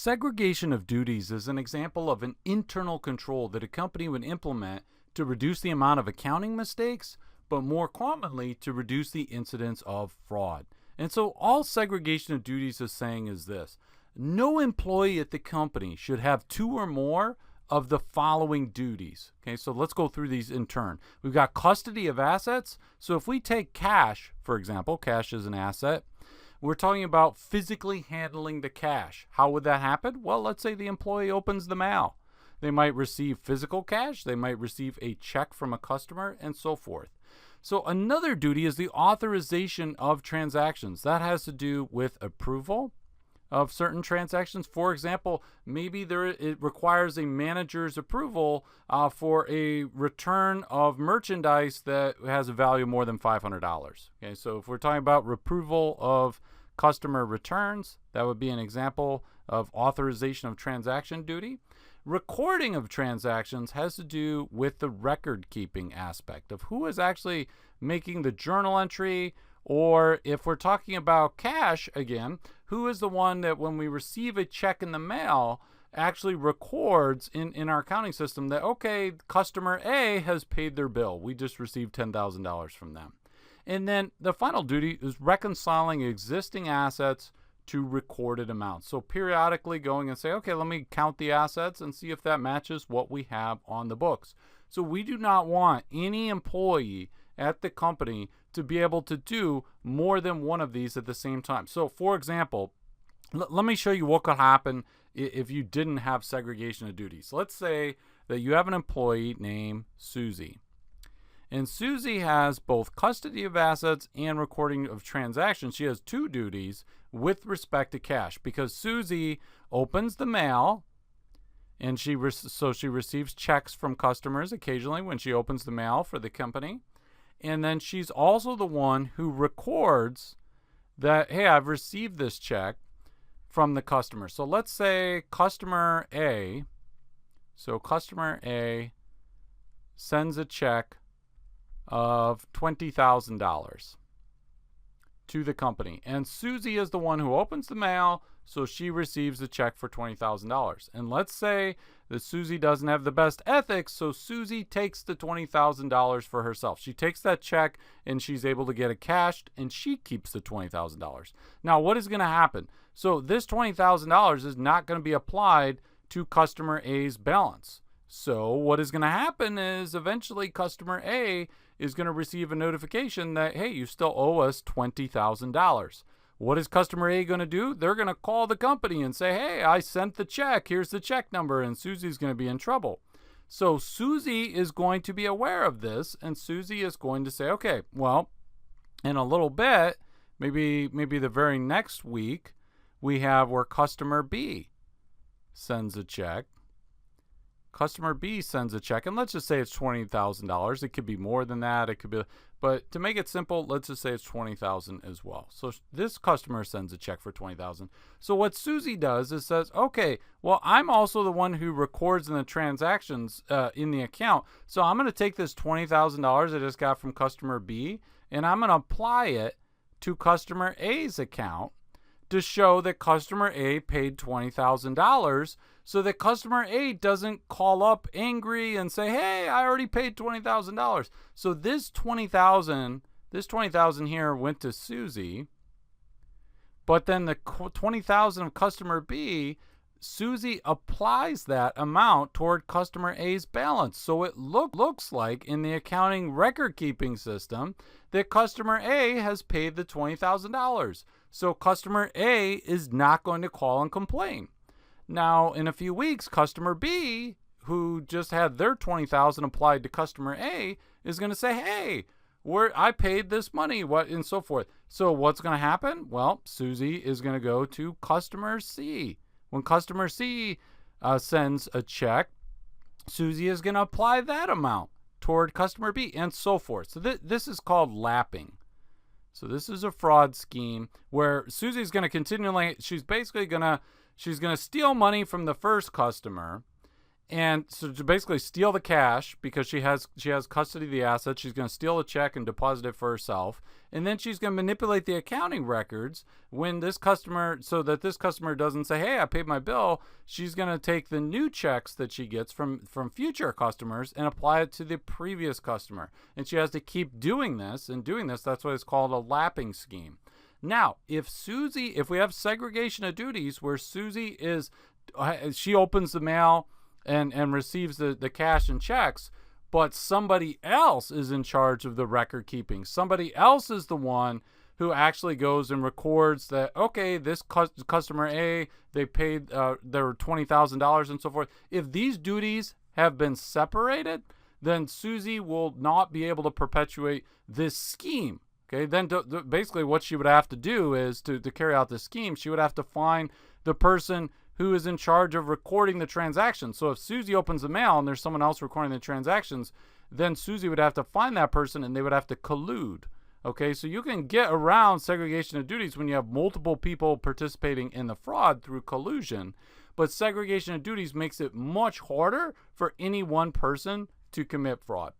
Segregation of duties is an example of an internal control that a company would implement to reduce the amount of accounting mistakes, but more commonly to reduce the incidence of fraud. And so all segregation of duties is saying is this: no employee at the company should have two or more of the following duties. Okay, so let's go through these in turn. We've got custody of assets. So if we take cash, for example, cash is an asset. We're talking about physically handling the cash. How would that happen? Well, let's say the employee opens the mail. They might receive physical cash, they might receive a check from a customer, and so forth. So another duty is the authorization of transactions. That has to do with approval of certain transactions. For example, maybe it requires a manager's approval for a return of merchandise that has a value more than $500. Okay, so if we're talking about approval of customer returns, that would be an example of authorization of transaction duty. Recording of transactions has to do with the record keeping aspect of who is actually making the journal entry, or if we're talking about cash again, who is the one that when we receive a check in the mail actually records in our accounting system that, okay, customer A has paid their bill. We just received $10,000 from them. And then the final duty is reconciling existing assets to recorded amounts. So periodically going and say, okay, let me count the assets and see if that matches what we have on the books. So we do not want any employee at the company to be able to do more than one of these at the same time. So for example, let me show you what could happen if you didn't have segregation of duties. Let's say that you have an employee named Susie. And Susie has both custody of assets and recording of transactions. She has two duties with respect to cash because Susie opens the mail and she receives checks from customers occasionally when she opens the mail for the company. And then she's also the one who records that, hey, I've received this check from the customer. So let's say customer A sends a check of $20,000 to the company. And Susie is the one who opens the mail, so she receives the check for $20,000. And let's say that Susie doesn't have the best ethics, so Susie takes the $20,000 for herself. She takes that check and she's able to get it cashed and she keeps the $20,000. Now, what is going to happen? So this $20,000 is not going to be applied to customer A's balance. So what is going to happen is eventually customer A is going to receive a notification that, hey, you still owe us $20,000. What is customer A going to do? They're going to call the company and say, hey, I sent the check. Here's the check number. And Susie's going to be in trouble. So Susie is going to be aware of this. And Susie is going to say, okay, well, in a little bit, maybe the very next week, we have where customer B sends a check. Customer B sends a check, and let's just say it's $20,000. It could be more than that. It could be, but to make it simple, let's just say it's $20,000 as well. So this customer sends a check for $20,000. So what Susie does is says, okay, well, I'm also the one who records in the transactions in the account. So I'm going to take this $20,000 I just got from customer B, and I'm going to apply it to customer A's account to show that customer A paid $20,000 so that customer A doesn't call up angry and say, hey, I already paid $20,000. So this $20,000 here went to Susie, but then the $20,000 of customer B, Susie applies that amount toward customer A's balance. So it looks like in the accounting record keeping system that customer A has paid the $20,000. So customer A is not going to call and complain. Now, in a few weeks, customer B, who just had their $20,000 applied to customer A, is going to say, hey, I paid this money, and so forth. So what's going to happen? Well, Susie is going to go to customer C. When customer C sends a check, Susie is going to apply that amount toward customer B, and so forth. So this is called lapping. So this is a fraud scheme where Susie's going to continually, she's going to steal money from the first customer, And so to basically steal the cash, because she has custody of the asset, she's going to steal a check and deposit it for herself. And then she's going to manipulate the accounting records when this customer, so that this customer doesn't say, hey, I paid my bill. She's going to take the new checks that she gets from future customers and apply it to the previous customer. And she has to keep doing this and doing this. That's why it's called a lapping scheme. Now, if we have segregation of duties where Susie she opens the mail and receives the cash and checks, but somebody else is in charge of the record keeping. Somebody else is the one who actually goes and records that, okay, this customer A, they paid their $20,000 and so forth. If these duties have been separated, then Susie will not be able to perpetuate this scheme. Okay, then basically what she would have to do is to carry out this scheme, she would have to find the person who is in charge of recording the transaction. So if Susie opens the mail and there's someone else recording the transactions, then Susie would have to find that person and they would have to collude. Okay, so you can get around segregation of duties when you have multiple people participating in the fraud through collusion, but segregation of duties makes it much harder for any one person to commit fraud.